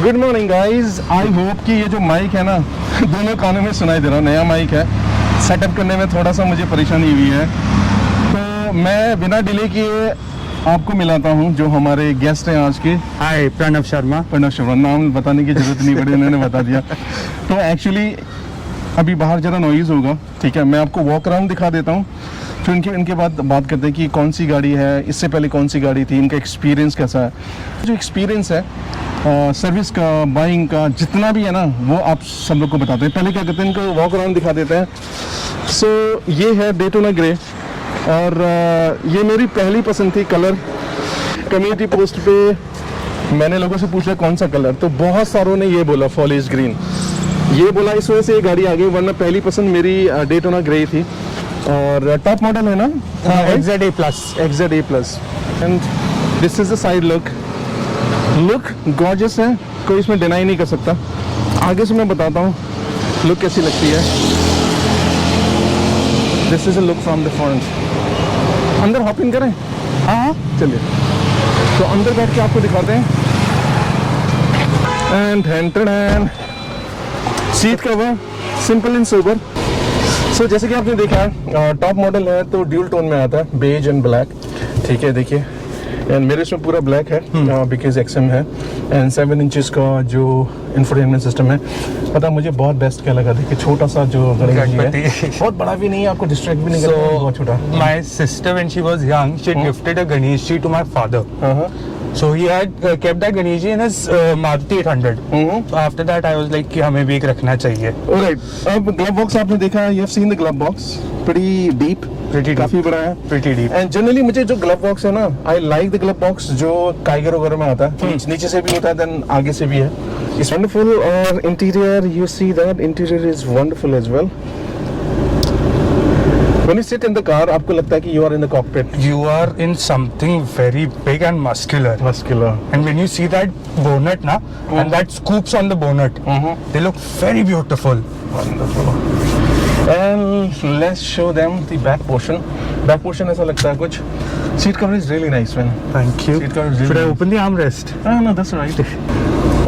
Good morning guys. I hope कि ये जो माइक है ना दोनों कानों में सुनाई दे रहा है। नया माइक है, सेटअप करने में थोड़ा सा मुझे परेशानी हुई है, तो मैं बिना डिले किए आपको मिलाता हूँ जो हमारे गेस्ट हैं आज के। हाय, प्रणव शर्मा। प्रणव शर्मा, नाम बताने की जरूरत नहीं पड़ी, उन्होंने बता दिया। तो एक्चुअली अभी बाहर ज़रा नॉइज़ होगा, ठीक है। मैं आपको वॉक अराउंड दिखा देता हूँ, फिर इनके बाद बात करते हैं कि कौन सी गाड़ी है, इससे पहले कौन सी गाड़ी थी, इनका एक्सपीरियंस कैसा है। जो एक्सपीरियंस है सर्विस का, बाइंग का, जितना भी है ना, वो आप सब लोग को बताते हैं। पहले क्या करते हैं, इनको वॉक अराउंड दिखा देते हैं। सो ये है डेटोना ग्रे, और ये मेरी पहली पसंद थी कलर। कम्युनिटी पोस्ट पे मैंने लोगों से पूछा कौन सा कलर, तो बहुत सारों ने ये बोला फॉलेज ग्रीन, ये बोला, इस वजह से ये गाड़ी आ गई, वरना पहली पसंद मेरी डेटोना ग्रे थी। और टॉप मॉडल है ना, XZA+, and this is the side look gorgeous है, कोई इसमें डिनाई नहीं कर सकता। आगे से मैं बताता हूँ लुक कैसी लगती है। This is a look from the front. अंदर हॉप इन करें? हाँ चलिए, तो अंदर बैठ के आपको दिखाते हैं। And seat cover simple and sober. So जैसे कि आपने देखा टॉप मॉडल है तो ड्यूल टोन में आता है, बेज एंड ब्लैक, ठीक है। देखिए, एंड मेरे इसमें पूरा ब्लैक है बिकॉज XM है। एंड 7 इंचेस का जो इंफोटेनमेंट सिस्टम है, पता मुझे बहुत बेस्ट क्या लगा, देखिए छोटा सा जो गणेश जी है, बहुत बड़ा भी नहीं है, आपको डिस्ट्रैक्ट भी नहीं करता, बहुत छोटा। My sister, when she was young, she had gifted a Ganesh ji to my father. So he had kept that Ganesh ji in his Maruti 800. So after that, I was like कि हमें भी एक रखना चाहिए। Alright, अब glove box आपने देखा, you have seen the glove box, pretty deep, काफी बड़ा है, pretty deep. एंड जनरली मुझे जो ग्लव बॉक्स है ना, I like the glove box जो काइगर वगैरह में आता है, नीचे से भी होता है, देन आगे से भी है। It's wonderful. और interior, you see that interior is wonderful as well. When you sit in the car, आपको लगता है कि you are in the cockpit. You are in something very big and muscular. And when you see that bonnet na, and that scoops on the bonnet, they look very beautiful. Wonderful. And let's show them the back portion. Back portion ऐसा लगता है कुछ। Seat cover is really nice, man. Thank you. Seat cover is really Should I nice. open the armrest? No, that's right.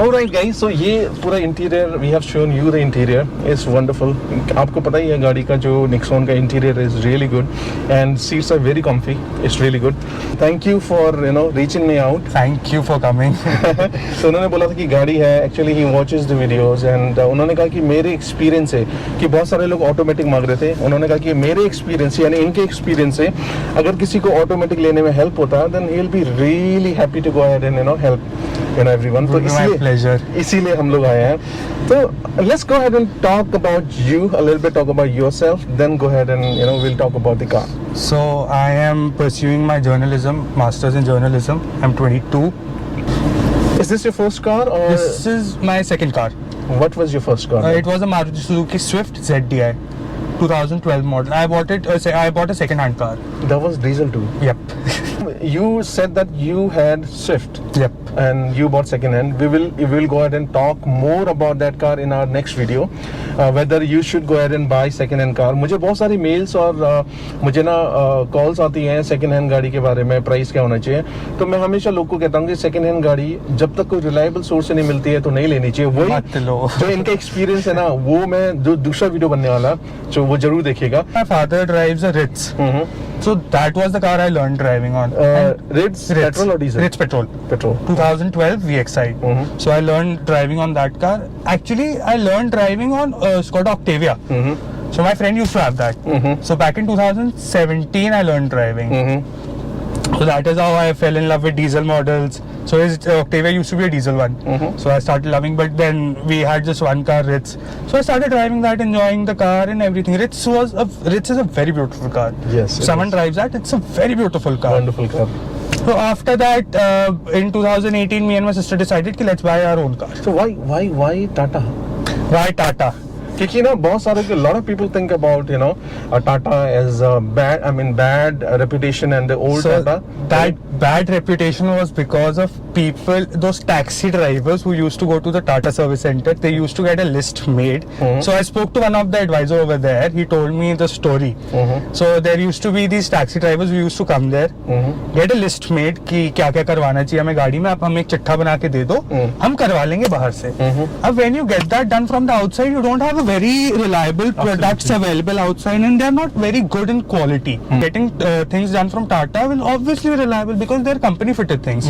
Alright guys, so ये पूरा interior, we have shown you the interior, is wonderful. आपको पता ही है गाड़ी का जो Nexon का interior is really good and seats are very comfy. It's really good. Thank you for reaching me out. Thank you for coming. तो उन्होंने बोला था कि गाड़ी है, actually he watches the videos and उन्होंने कहा कि मेरे एक्सपीरियंस से, कि बहुत सारे लोग ऑटोमेटिक मांग रहे थे, उन्होंने कहा कि मेरे एक्सपीरियंस यानी इनके एक्सपीरियंस से अगर किसी को ऑटोमेटिक लेने में हेल्प होता है, then he'll be really happy to go ahead and help everyone. तो इसीलिए हम लोग आए हैं। तो let's go ahead and talk about you a little bit, talk about yourself, then go ahead and we'll talk about the car. So I am pursuing my journalism, masters in journalism. I'm 22. Is this your first car or This is my second car. what was your first car? It was a Maruti Suzuki Swift ZDI, 2012 model. I bought it. I bought a second-hand car. That was diesel too. Yep. You said that you had Swift. Yep. And you bought second hand. We will go ahead and talk more about that car in our next video, whether you should go ahead and buy second hand car. मुझे बहुत सारी mails और मुझे ना calls आती हैं second hand गाड़ी के बारे में, प्राइस क्या होना चाहिए। तो मैं हमेशा लोग को कहता हूँ कि सेकंड हैंड गाड़ी जब तक कोई रिलायबल सोर्स से नहीं मिलती है तो नहीं लेनी चाहिए। वही जो इनका एक्सपीरियंस है ना, वो मैं जो दूसरा वीडियो बनने वाला, जो वो जरूर देखिएगा। My father drives a Ritz. So that was the car I learned driving on. Ritz petrol or diesel? Ritz petrol. 2012 VXI. So I learned driving on that car. Actually, I learned driving on Skoda Octavia. So my friend used to have that. So back in 2017, I learned driving. So that is how I fell in love with diesel models. So his Octavia used to be a diesel one. So I started loving, but then we had just one car, Ritz. So I started driving that, enjoying the car and everything. Ritz is a very beautiful car. Yes. Someone drives that, it's a very beautiful car. Wonderful car. So after that, in 2018, me and my sister decided कि let's buy our own car. So why Tata? Why Tata? क्योंकि ना बहुत सारे lot of people think about Tata as bad reputation and the old So Tata. that bad reputation was because of people, those taxi drivers who used to go to the Tata service center. They used to get a list made. So I spoke to one of the advisor over there. He told me the story. So there used to be these taxi drivers who used to come there, get a list made कि क्या क्या करवाना चाहिए हमें गाड़ी में, आप हमें एक चिट्ठा बना के दे दो, हम करवा लेंगे बाहर से. अब when you get that done from the outside, you don't have a very reliable products available outside, and they are not very good in quality. Getting things done from Tata will obviously be reliable because they're company fitted things.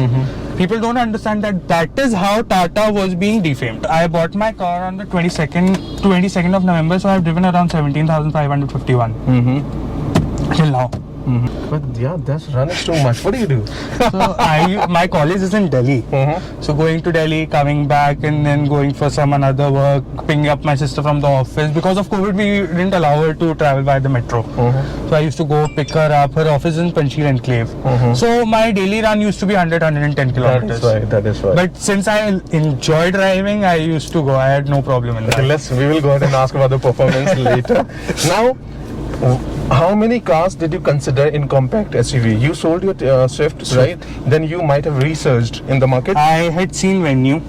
People don't understand that is how Tata was being defamed. I bought my car on the 22nd of November, so I've driven around 17,551 till now. But yeah, that's running too much. What do you do? So my college is in Delhi. So going to Delhi, coming back, and then going for some another work, picking up my sister from the office. Because of COVID, we didn't allow her to travel by the metro. So I used to go pick her up. Her office is in Panchsheel Enclave. So my daily run used to be 110 kilometers. That is right. But since I enjoy driving, I used to go. I had no problem in that. We will go ahead and ask about the performance later. Now, how many cars did you consider in compact SUV? You sold your Swift, right? Then you might have researched in the market. I had seen Venue.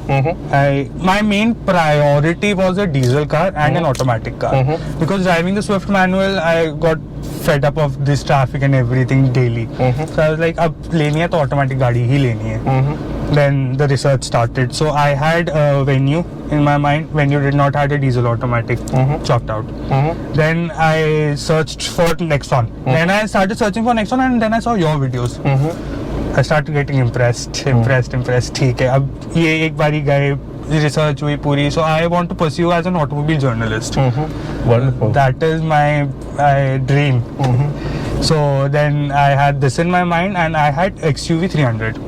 My main priority was a diesel car and an automatic car. Because driving the Swift manual, I got fed up of this traffic and everything daily. So I was like, अब लेनी है तो automatic गाड़ी ही लेनी है. Then the research started. So I had a Venue in my mind. Venue did not have a diesel automatic, chalked out. Then I searched for Nexon. Then I started searching for Nexon, and then I saw your videos. I started getting impressed. ठीक है, अब ये एक बारी गए, research हुई पूरी. So I want to pursue as an automobile journalist. Wonderful. That is my dream. So then I had this in my mind, and I had XUV 300.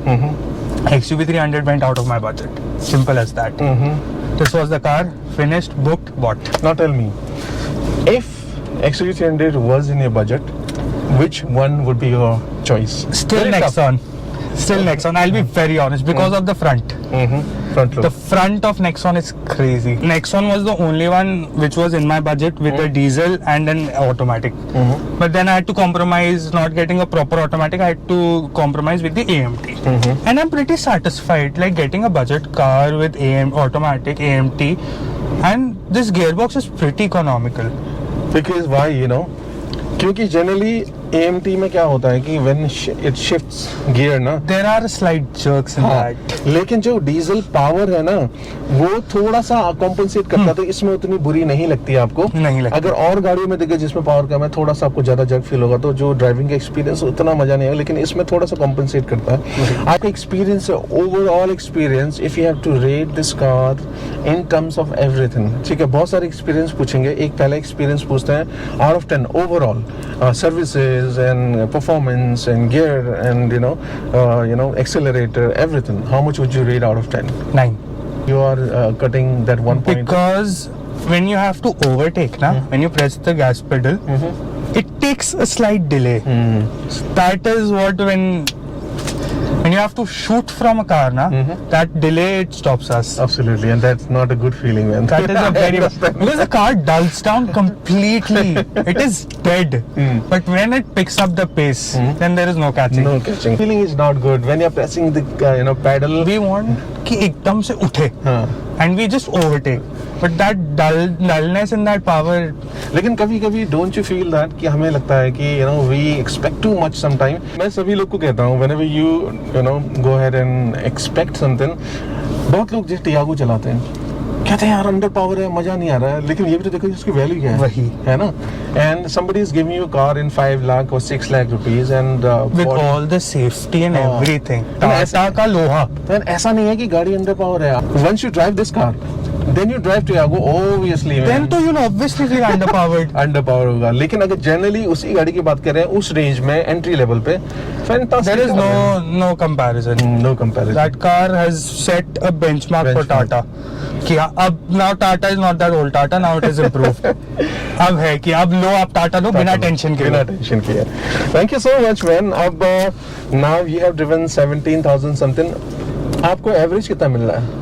XUV 300 went out of my budget. Simple as that. This was the car, finished, booked, bought. Now tell me, if XUV 300 was in your budget, which one would be your choice? Still Very tough. Nexon. Still Nexon. I'll be very honest because of the front. Front look. The front of Nexon is crazy. Nexon was the only one which was in my budget with a diesel and an automatic. But then I had to compromise, not getting a proper automatic. I had to compromise with the AMT. And I'm pretty satisfied, like getting a budget car with automatic AMT, and this gearbox is pretty economical. Because why, क्योंकि generally AMT में क्या होता है कि when it shifts gear ना, There are slight jerks in that. लेकिन जो diesel power है ना, वो थोड़ा सा कॉम्पनसेट करता है, तो इसमें उतनी बुरी नहीं लगती है आपको. नहीं लगती. अगर और गाड़ियों में देखिए जिसमें पावर कम है, थोड़ा सा आपको ज्यादा जर्क फील होगा, तो जो ड्राइविंग का एक्सपीरियंस उतना मजा नहीं आएगा, लेकिन इसमें थोड़ा सा कॉम्पनसेट करता है. आपका एक्सपीरियंस है, overall experience, if you have to rate this car in terms of everything, ठीक है, बहुत सारे एक्सपीरियंस पूछेंगे. एक पहला एक्सपीरियंस पूछते हैं out of 10 overall, services and performance and gear and accelerator, everything. How much would you rate out of 10? 9. You are cutting that 1 point. Because when you have to overtake, when you press the gas pedal, it takes a slight delay. That is what when you have to shoot from a car, that delay, it stops us. Absolutely, and that's not a good feeling, man. That is a very because the car dulls down completely. It is dead. But when it picks up the pace, then there is no catching. No catching. Feeling is not good when you're pressing the pedal. We want कि एकदम से उठे, and we just overtake. But that dullness in that power. लेकिन कभी-कभी don't you feel that कि हमें लगता है कि we expect too much sometime. मैं सभी लोग को कहता हूँ whenever you go ahead and expect something. बहुत लोग जैसे टियागो चलाते हैं, कहते हैं यार अंडर पावर है, मजा नहीं आ रहा है, लेकिन ये भी तो देखो इसकी वैल्यू क्या है. वही है ना. And somebody is giving you a car in 5 lakh or 6 lakh rupees and with all the safety and everything. Tata का लोहा. Then ऐसा नहीं है कि गाड़ी अंडर पावर है. Once you drive this car, then you drive Tiago, obviously. Then तो you'll obviously feel underpowered. Underpower होगा. लेकिन अगर generally उसी गाड़ी की बात करें उस रेंज में entry level पे, fantastic. There is no comparison. No comparison. That car has set a benchmark for Tata. कि अब now Tata is not that old Tata, now it is improved. अब है कि अब लो आप Tata लो बिना टेंशन के. बिना टेंशन के. Thank you so much, man. अब now you have driven 17,000 something. आपको एवरेज कितना मिल रहा है?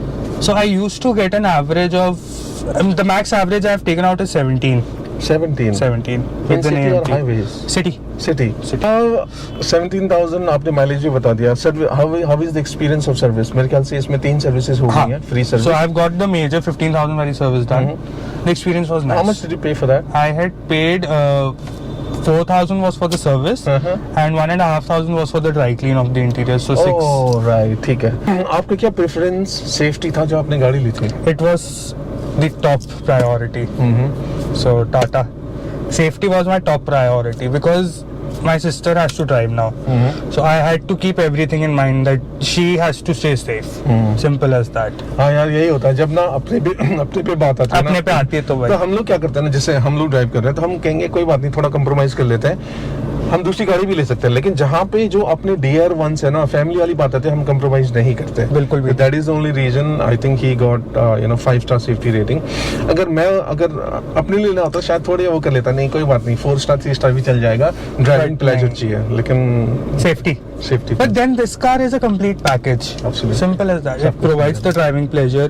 So I used to get an average of The max average I've taken out is 17. 17 17 in with the city or AMT. highways? City. City. 17,000 आपने mileage भी बता दिया. How is the experience of service? मेरे ख्याल से इसमें 3 services हो गई हैं, free service. So I've got the major 15,000 वाली service done. The experience was nice. How much did you pay for that? I had paid 4,000 was for the service and 1,500 was for the dry clean of the interior. So 6. Oh right, ठीक है. आपका क्या preference safety था जब आपने गाड़ी ली थी? It was the top priority. So Tata. Safety was my top priority because my sister has to drive now. So I had to keep everything in mind that she has to stay safe. Simple as that. हाँ यार यही होता है जब ना अपने पे बात आती है ना. अपने पे आती है तो भाई. तो हम लोग क्या करते हैं ना, जैसे हम लोग ड्राइव कर रहे हैं तो हम कहेंगे कोई बात नहीं, थोड़ा कंप्रोमाइज कर लेते हैं, हम दूसरी गाड़ी भी ले सकते हैं, लेकिन जहाँ पे जो अपने डियर वंस है ना, फैमिली वाली बात आती है, हम कंप्रोमाइज नहीं करते. बिल्कुल भी. That is the only reason I think he got 5 star safety rating. अगर अपने लिए ना होता शायद थोड़ी वो कर लेता, नहीं कोई बात नहीं, 4 स्टार 3 स्टार भी चल जाएगा, ड्राइविंग प्लेजर चाहिए, लेकिन Safety. But then this car is a complete package. Absolutely. Simple as that. It provides the driving pleasure.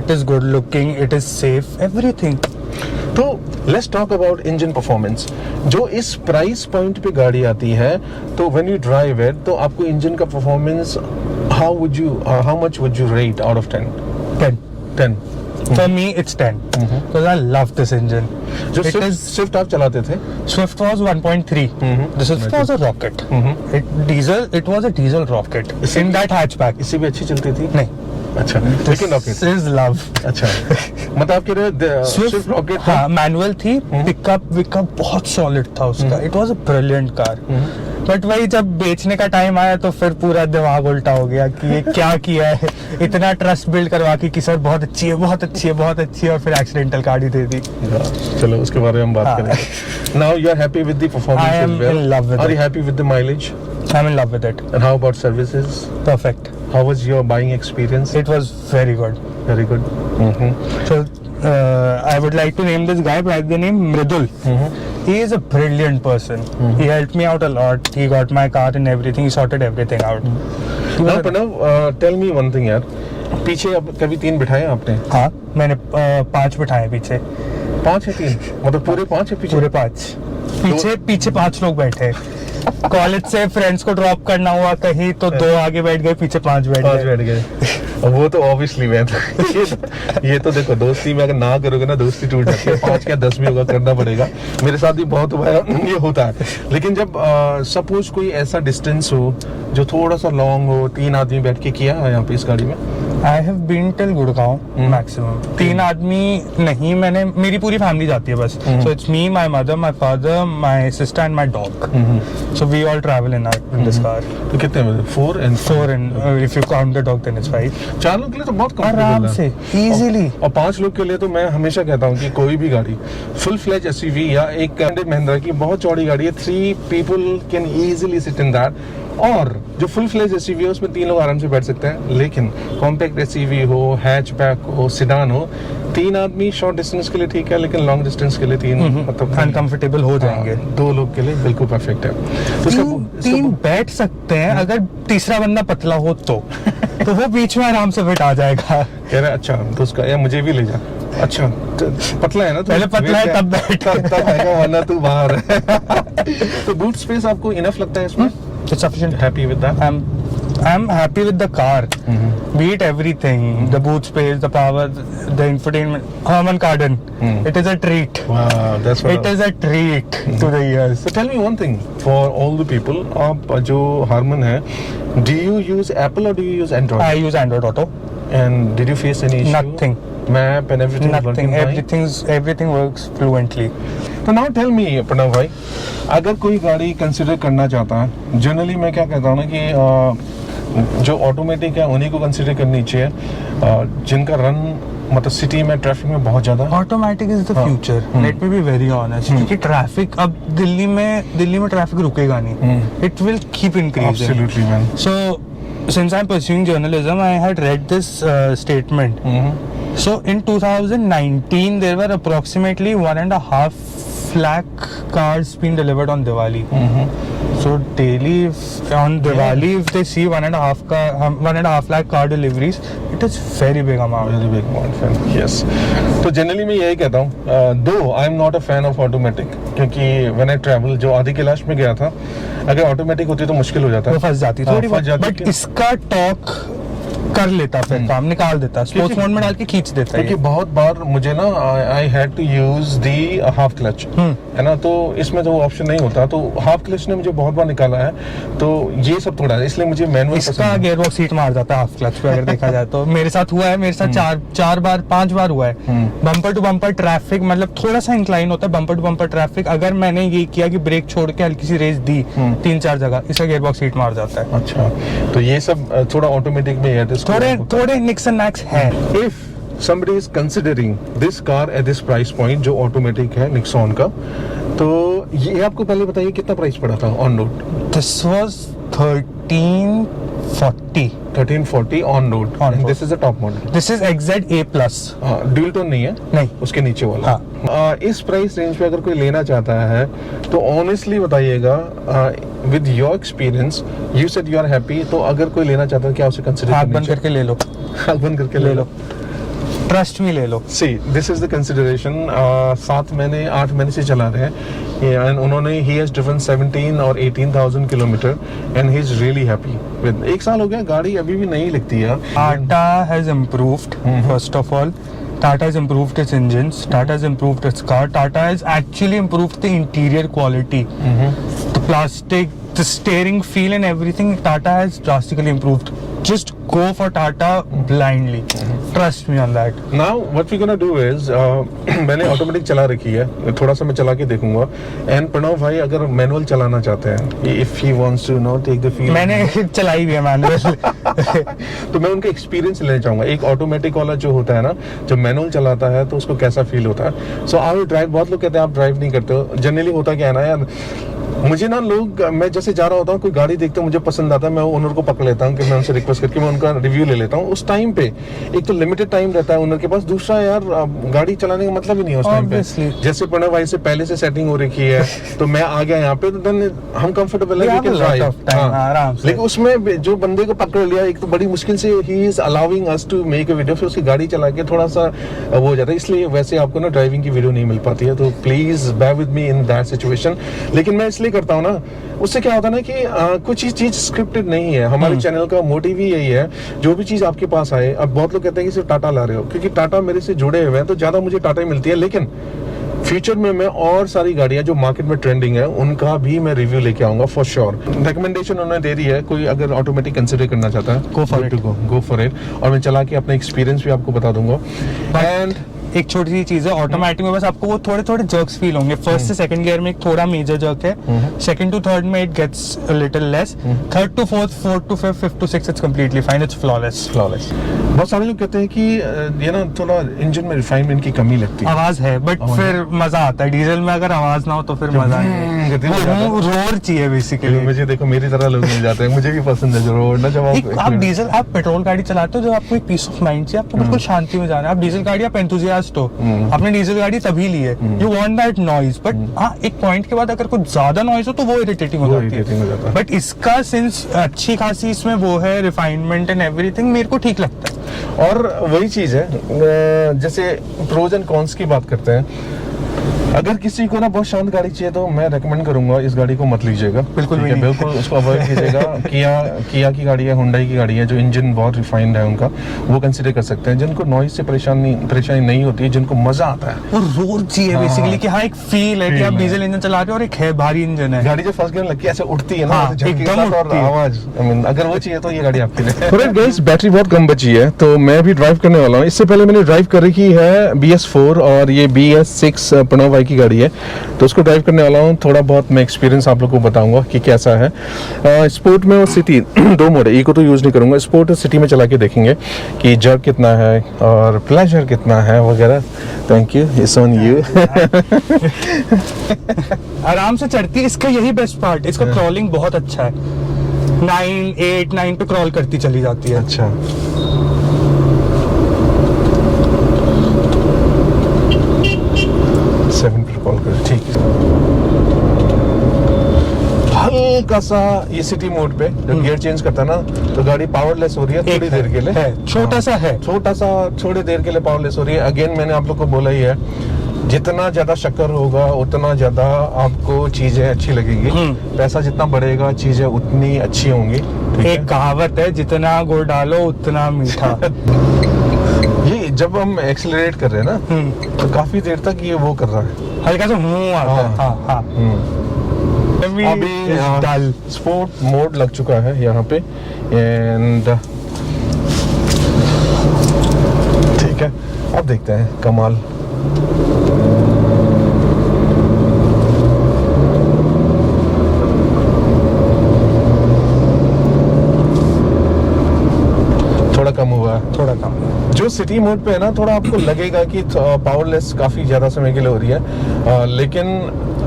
It is good looking. It is safe. Everything. तो let's talk about engine performance. जो इस price point पे गाड़ी आती है, तो when you drive it, तो आपको इंजन का performance how much would you rate out of 10? 10. 10. For me, it's 10. Because I love this engine. जो It is स्विफ्ट आप चलाते थे, Swift was 1.3. The Swift was a rocket. It was a diesel rocket in that hatchback. इससे भी अच्छी चलती थी. नहीं. अच्छा, लेकिन रॉकेट. This is love. अच्छा, मतलब आप कह रहे हो स्विफ्ट रॉकेट. हाँ, मैनुअल थी. पिकअप बहुत सॉलिड था उसका. It was a brilliant car. But वही जब बेचने का टाइम आया तो फिर पूरा दिमाग उल्टा हो गया कि ये क्या किया है, इतना ट्रस्ट बिल्ड करवा के कि सर बहुत अच्छी है, बहुत अच्छी है, बहुत अच्छी है, और फिर एक्सीडेंटल गाड़ी दे दी. चलो उसके बारे में हम बात करेंगे. Now you are happy with the performance I am as well? in love with Are you it. happy with the mileage? I'm in love with it. And how about services? Perfect. How was your buying experience? It was very good. Very good. So I would like to name this guy by the name Mridul. He is a brilliant person. He helped me out a lot. He got my car and everything. He sorted everything out. Now Pranav, tell me one thing यार, पीछे अब कभी 3 बिठाए आपने? हाँ, मैंने 5 बिठाए पीछे. 5 है 3, मतलब पूरे 5 है पीछे? पूरे 5. पीछे 5 लोग बैठे. कॉलेज से फ्रेंड्स को ड्रॉप करना हुआ कहीं तो 2 आगे बैठ गए, पीछे 5 बैठ गए. अब वो तो ऑब्वियसली मैं ये तो देखो, दोस्ती में अगर ना करोगे ना, दोस्ती टूट जाती है. 5 क्या 10 भी होगा, करना पड़ेगा. मेरे साथ भी बहुत हुआ है, ये होता है. लेकिन जब सपोज कोई ऐसा डिस्टेंस हो जो थोड़ा सा लॉन्ग हो, 3 आदमी बैठ के किया है यहाँ पे इस गाड़ी में? I have been till Gurgaon maximum. 3 आदमी नहीं, मैंने, मेरी पूरी फैमिली जाती है बस. So it's me, my mother, my father, my sister and my dog. So we all travel in this car. तो कितने बजे? 4 and if you count the dog then it's 5. 4 लोग के लिए तो बहुत comfortable आराम है. से, इजीली. और 5 लोग के लिए तो मैं हमेशा कहता हूँ कि कोई भी गाड़ी फुल फ्लेज एसयूवी या एक महिंद्रा की बहुत चौड़ी गाड़ी है, 3 people can easily sit in that. और जो फुल फ्लेज एसयूवी है उसमें 3 लोग आराम से बैठ सकते हैं. लेकिन कॉम्पैक्ट एसयूवी हो, हैचबैक हो, सिडान हो, 3 आदमी शॉर्ट डिस्टेंस के लिए ठीक है, लेकिन लॉन्ग डिस्टेंस के लिए 3 मतलब अनकंफर्टेबल हो जाएंगे. 2 लोग के लिए बिल्कुल परफेक्ट है. तो तीन बैठ सकते हैं अगर तीसरा बंदा पतला हो तो वो बीच में आराम से फिट आ जाएगा. कह रहे अच्छा तो उसका या मुझे भी ले जा. अच्छा पतला है ना तो पहले पतला है तब बैठ, तब आएगा, वरना तू बाहर है. तो बूट स्पेस आपको इनफ लगता है इसमें? It's sufficient. Happy with that? I'm happy with the car. Be it everything, the boot space, the power, the infotainment. Harman Kardon. It is a treat. Wow, that's what. It is a treat to the ears. So tell me one thing, for all the people, आप जो Harman है, do you use Apple or do you use Android? I use Android Auto. And did you face any issue? Nothing. Map and everything. Nothing. Everything works fluently. तो now tell me, Pranav भाई, अगर कोई गाड़ी consider करना चाहता है, generally मैं क्या कहता हूँ ना कि जो ऑटोमेटिक है उन्हीं को कंसिडर करनी चाहिए, जिनका रन मतलब सिटी में ट्रैफिक में बहुत ज्यादा. Automatic is the future. Let me be very honest, क्योंकि ट्रैफिक अब दिल्ली में ट्रैफिक रुकेगा नहीं. It will keep increasing. Absolutely man. So since I am pursuing journalism, I had read this statement. So in 2019 there were approximately 1.5 lakh cars being delivered on Diwali. So daily on Diwali, if they see 1.5 lakh car deliveries, it is very big amount. Very big amount, yes. तो generally मैं यही कहता हूँ, दो I am not a fan of automatic, क्योंकि when I travel, जो आदि कैलाश में गया था, अगर ऑटोमेटिक होती तो मुश्किल हो जाता, वो फंस जाती थोड़ी बहुत, बट इसका टॉक कर लेता, फिर काम निकाल देता, स्पोर्ट्स मोड में डाल के खींच देता है। क्योंकि बहुत बार मुझे ना I had to use the half clutch, है ना, तो इसमें तो ऑप्शन नहीं होता, तो हाफ क्लच ने मुझे बहुत बार निकाला है, तो ये सब थोड़ा है, इसलिए मुझे मैनुअल इसका गियर बॉक्स सीट मार जाता है हाफ क्लच पे, अगर देखा जाए तो। मेरे साथ हुआ है, मेरे साथ 5 बार हुआ है। बम्पर टू बम्पर ट्रैफिक, मतलब थोड़ा सा इंक्लाइन होता है, बम्पर टू बम्पर ट्रैफिक, अगर मैंने ये किया कि ब्रेक छोड़ के हल्की सी रेस दी 3-4 जगह, इसका गियर बॉक्स सीट मार जाता है। अच्छा, तो ये सब थोड़ा ऑटोमेटिक में है, थोड़े निक्स एंड नैक्स है। If somebody is considering this car at this price point, जो ऑटोमेटिक है निक्सॉन का, तो ये आपको पहले बताइए कितना प्राइस पड़ा था on road? This was 1340 on road. On And road. this is the top model. This is XZ A+. Dual tone नहीं है, नहीं, उसके नीचे वाला। हाँ। इस प्राइस रेंज पे अगर कोई लेना चाहता है, तो ऑनेस्टली बताइएगा, with your experience, you said you are happy, तो अगर कोई लेना चाहता है, क्या उसे कंसिडर हाथ बंद करके ले लो, हाथ बंद करके ले लो, ट्रस्ट में ले लो। See this is the consideration. 8 महीने से चला रहे हैं, एंड उन्होंने ही हैज ड्रिवन 17 और 18,000 kilometre, and he is really happy with. 1 साल हो गया, गाड़ी अभी भी नहीं लिखती है। Tata has improved, first of all. Tata has improved its engines. Tata has improved its car. Tata has actually improved the interior quality. The plastic, the steering feel and everything, Tata has drastically improved. Just go for Tata blindly. Trust me on that. Now what we're gonna do is, मैंने automatic चला रखी है, थोड़ा सा मैं चला के देखूंगा, एंड प्रणव भाई अगर मैनुअल चलाना चाहते हैं, if he wants to know take the feel, मैंने चलाई भी है मैनुअल। तो मैं उनका एक्सपीरियंस लेना चाहूंगा। एक ऑटोमेटिक वाला जो होता है ना, जब मैनुअल चलाता है तो उसको कैसा फील होता है। सो आई ड्राइव, बहुत लोग कहते हैं आप ड्राइव नहीं करते हो। जनरली होता क्या है ना यार, मुझे ना लोग, मैं जैसे जा रहा होता हूँ, कोई गाड़ी देखते मुझे पसंद आता है, मैं ओनर को पकड़ लेता हूँ कि मैं उनसे रिक्वेस्ट करके मैं उनका रिव्यू ले लेता हूँ। उस टाइम पे एक तो लिमिटेड टाइम रहता है ओनर के पास, दूसरा यार गाड़ी चलाने का मतलब ही नहीं है उस टाइम पे। जैसे प्रणव भाई से पहले से सेटिंग हो रखी है, तो मैं आ गया यहाँ पे, तो देन हम कंफर्टेबल है, लेकिन उसमें जो बंदे को पकड़ लिया, एक तो बड़ी मुश्किल से ही is allowing us to make a video, फिर उसकी गाड़ी चला के थोड़ा सा वो हो जाता है, इसलिए वैसे आपको ना ड्राइविंग की वीडियो नहीं मिल पाती है, तो please bear with me in that situation. लेकिन मैं इसलिए करता हूँ ना, उससे क्या होता है ना कि कुछ चीज स्क्रिप्टेड नहीं है। हमारे चैनल का मोटिव ही यही है, जो भी चीज आपके पास आए। अब बहुत लोग कहते हैं कि सिर्फ टाटा ला रहे हो, क्योंकि टाटा मेरे से जुड़े हुए हैं, तो ज्यादा मुझे टाटा ही मिलती है। लेकिन फ्यूचर में मैं और सारी गाड़ियां जो मार्केट में ट्रेंडिंग है, उनका भी मैं रिव्यू लेके आऊंगा फॉर श्योर। रिकमेंडेशन उन्होंने दे दी है, कोई अगर ऑटोमेटिक कंसिडर करना चाहता है, गो फॉर इट। और मैं चला के अपना एक्सपीरियंस भी आपको बता दूंगा। एंड एक छोटी सी चीज है, ऑटोमेटिक में बस आपको वो थोड़े जर्क्स फील होंगे। फर्स्ट से सेकंड गियर में एक थोड़ा मेजर जर्क है, सेकंड टू थर्ड में it gets a little less, third to fourth, fourth to fifth, fifth to sixth it's completely fine, it's flawless. बहुत सारे लोग कहते हैं कि ये ना थोड़ा इंजन में रिफाइनमेंट की कमी लगती है, आवाज है, बट फिर मजा आता है। डीजल में अगर आवाज ना हो तो फिर मजा नहीं, रोर चाहिए बेसिकली। मुझे देखो, मेरी तरह लोग मिल जाते हैं, मुझे भी पसंद है जो रोड ना। जब आप डीजल, आप पेट्रोल गाड़ी चलाते हो, जब आपको एक पीस ऑफ माइंड चाहिए, आपको बिल्कुल शांति में जाना है। आप डीजल गाड़ी, आप एंथुसियास्ट हो, आपने डीजल गाड़ी तभी ली है, you want that noise, but हाँ एक पॉइंट के बाद अगर कुछ ज्यादा नॉइज हो तो वो इरिटेटिंग हो जाती है। बट इसका सिंस अच्छी खासी इसमें वो है रिफाइनमेंट एंड एवरीथिंग, मेरे को ठीक लगता है। और वही चीज है, जैसे प्रोज एंड कॉन्स की बात करते हैं, अगर किसी को ना बहुत शांत गाड़ी चाहिए तो मैं रेकमेंड करूंगा इस गाड़ी को मत लीजिएगा, बिल्कुल भी नहीं। बिल्कुल उसको अवॉइड कीजिएगा। किया की गाड़ी है, हुंडई की गाड़ी है, जो इंजन बहुत रिफाइंड है उनका, वो कंसीडर कर सकते हैं। जिनको नॉइज से परेशानी नहीं होती है, जिनको मजा आता है, वो रोर चाहिए बेसिकली, कि हाँ एक फील है कि आप डीजल इंजन चला रहे हो और एक है भारी इंजन है, गाड़ी जब फर्स्ट गियर लगती है ऐसे उठती है ना, एकदम उठती है आवाज। अगर वो चाहिए तो ये गाड़ी आपके लिए। थोड़ा गाइस, बैटरी बहुत कम बची है, तो मैं भी ड्राइव करने वाला हूँ। इससे पहले मैंने ड्राइव कर रखी है BS4 और ये BS6 प्रणव भाई की गाड़ी है, तो उसको ड्राइव करने वाला हूँ। थोड़ा बहुत मैं एक्सपीरियंस आप लोग को बताऊंगा कि कैसा है। स्पोर्ट में और सिटी दो मोड है, इको तो यूज नहीं करूंगा। स्पोर्ट और सिटी में चला के देखेंगे कि जर्क कितना है और प्लेजर कितना है वगैरह। Thank you, it's on you. आराम से चढ़ती है, इसका यही बेस्ट पार्ट, इसका क्रॉलिंग बहुत अच्छा है। 9, 8, 9 पे क्रॉल करती चली जाती है। अच्छा, कॉल करें। ठीक है, हल्का सा ये सिटी मोड पे जब गियर चेंज करता है ना तो गाड़ी पावरलेस हो रही है थोड़ी देर के लिए, है छोटा सा है, छोटा सा थोड़ी देर के लिए पावरलेस हो रही है। अगेन मैंने आप लोग को बोला ही है, जितना ज्यादा शक्कर होगा उतना ज्यादा आपको चीजें अच्छी लगेगी, पैसा जितना बढ़ेगा चीजें उतनी अच्छी होंगी। ठीक एक कहावत है, जितना गुड़ डालो उतना मीठा। ये जब हम एक्सेलरेट कर रहे हैं ना तो काफी देर तक ये वो कर रहा है, हल्का सा मुंह आता है। हाँ हाँ अभी डाल स्पोर्ट मोड लग चुका है यहाँ पे एंड ठीक है, अब देखते हैं कमाल। थोड़ा कम हुआ है, थोड़ा कम। जो सिटी मोड पे है ना थोड़ा आपको लगेगा कि पावरलेस काफी ज्यादा समय के लिए हो रही है, लेकिन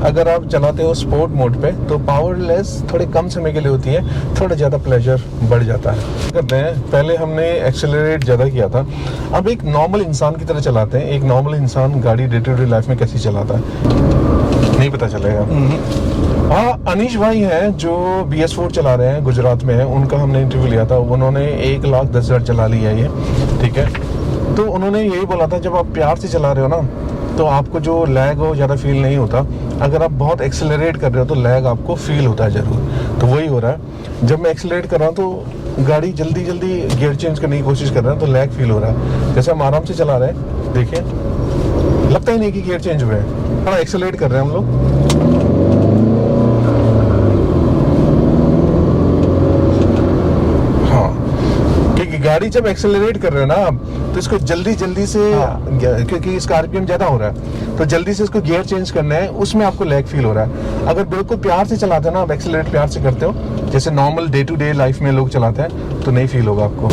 अगर आप चलाते हो स्पोर्ट मोड पे तो पावरलेस थोड़े कम समय के लिए होती है, थोड़ा ज्यादा प्लेजर बढ़ जाता है। करते हैं, पहले हमने एक्सेलरेट ज्यादा किया था, अब एक नॉर्मल इंसान की तरह चलाते हैं। एक नॉर्मल इंसान गाड़ी डे टू डे लाइफ में कैसे चलाता है नहीं पता चलेगा। हाँ, अनीश भाई हैं जो BS4 चला रहे हैं, गुजरात में है, उनका हमने इंटरव्यू लिया था। उन्होंने 1,10,000 चला लिया ये, ठीक है। तो उन्होंने यही बोला था, जब आप प्यार से चला रहे हो ना तो आपको जो लैग हो ज़्यादा फील नहीं होता। अगर आप बहुत एक्सेलरेट कर रहे हो तो लैग आपको फील होता है ज़रूर। तो वही हो रहा है, जब मैं एक्सेलरेट कर रहा हूँ तो गाड़ी जल्दी जल्दी गियर चेंज करने की कोशिश कर रहा है तो लैग फील हो रहा है। जैसे हम आराम से चला रहे हैं, देखिए लगता ही नहीं कि गियर चेंज हुए हैं, थोड़ा एक्सेलरेट कर रहे हैं हम लोग। गाड़ी जब एक्सेलरेट कर रहे हो ना आप तो इसको जल्दी जल्दी से, क्योंकि इसका आरपीएम ज्यादा हो रहा है तो जल्दी से इसको गियर चेंज करना है, उसमें आपको लैग फील हो रहा है। अगर बिल्कुल प्यार से चलाते हो ना, आप एक्सेलरेट प्यार से करते हो जैसे normal day to day life में लोग चलाते हैं तो नहीं फील होगा आपको।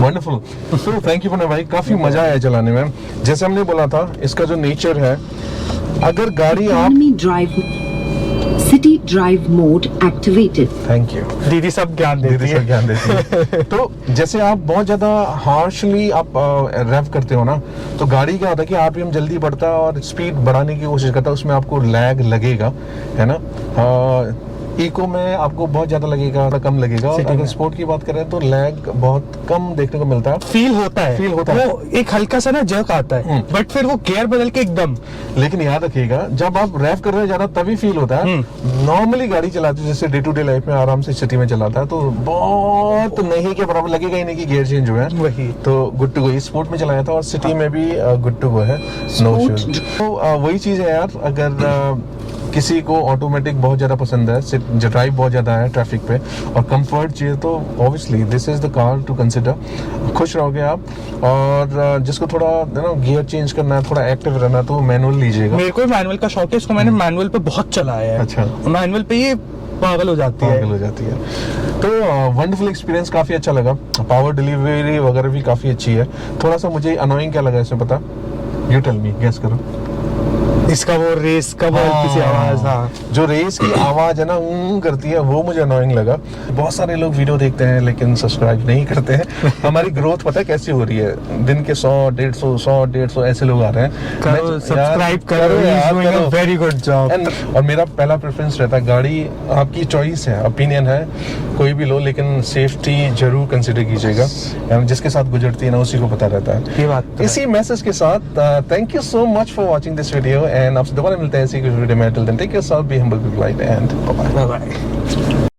वंडरफुल, तो थैंक यू पुणे भाई, काफी मजा आया चलाने में। जैसे हमने बोला था, इसका जो नेचर है, अगर गाड़ी आप city drive mode activated. Thank you दीदी सब ज्ञान देती है। ज्ञान देती है। तो जैसे आप बहुत ज्यादा हार्शली आप रैव करते हो ना तो गाड़ी क्या होता है कि आरपीएम जल्दी बढ़ता है और स्पीड बढ़ाने की कोशिश करता है, उसमें आपको लैग लगेगा, है ना। इको में आपको बहुत ज्यादा लगेगा, कम लगेगा। और अगर स्पोर्ट की बात करें तो लैग बहुत कम देखने को मिलता है। फील होता है वो एक हल्का सा ना जर्क आता है, बट फिर वो गियर बदल के एकदम। लेकिन याद रखिएगा, जब आप रैव कर रहे हैं ज्यादा तभी फील होता है। नॉर्मली गाड़ी चलाते जैसे डे टू डे लाइफ में आराम से सिटी में चलाता है तो बहुत नहीं के बराबर लगेगा ही नहीं कि गियर चेंज हुआ है। वही तो गुड टू गो। स्पोर्ट में चलाया था और सिटी में भी गुड टू गो है, नो इश्यूज। तो वही चीज है यार, अगर किसी को ऑटोमेटिक बहुत ज्यादा पसंद है, ड्राइव बहुत ज्यादा है ट्रैफिक पे और कंफर्ट चाहिए, तो obviously this is the car to consider. खुश रहोगे आप। और जिसको थोड़ा गियर चेंज करना है, थोड़ा एक्टिव रहना है, तो मैनुअल लीजिएगा। मेरे को मैनुअल का शौक है, इसको मैंने मैनुअल पे बहुत चलाया है। अच्छा, मैनुअल पे ये पागल हो जाती है। तो वंडरफुल एक्सपीरियंस, काफी अच्छा लगा। पावर डिलीवरी वगैरह भी काफी अच्छी है। थोड़ा सा मुझे अनोइंग क्या लगा इसमें पता, यू टेल मी, गेस करो। इसका वो रेस का हल्की सी आवाज, जो रेस की आवाज है ना करती है, वो मुझे अनोइंग लगा। बहुत सारे लोग वीडियो देखते हैं लेकिन सब्सक्राइब नहीं करते हैं। हमारी ग्रोथ पता है कैसी हो रही है, दिन के 100-150 ऐसे लोग आ रहे हैं। करो, सब्सक्राइब करो, वेरी गुड जॉब। और मेरा पहला प्रेफरेंस रहता है, गाड़ी आपकी चॉइस है, ओपिनियन है, कोई भी लो, लेकिन सेफ्टी जरूर कंसिडर कीजिएगा। जिसके साथ गुजरती है ना उसी को पता रहता है। ये बात इसी मैसेज के साथ thank you so much for watching this video and आपसे दोबारा मिलते हैं इसी वीडियो में। Till then take care, be humble, be polite and bye bye.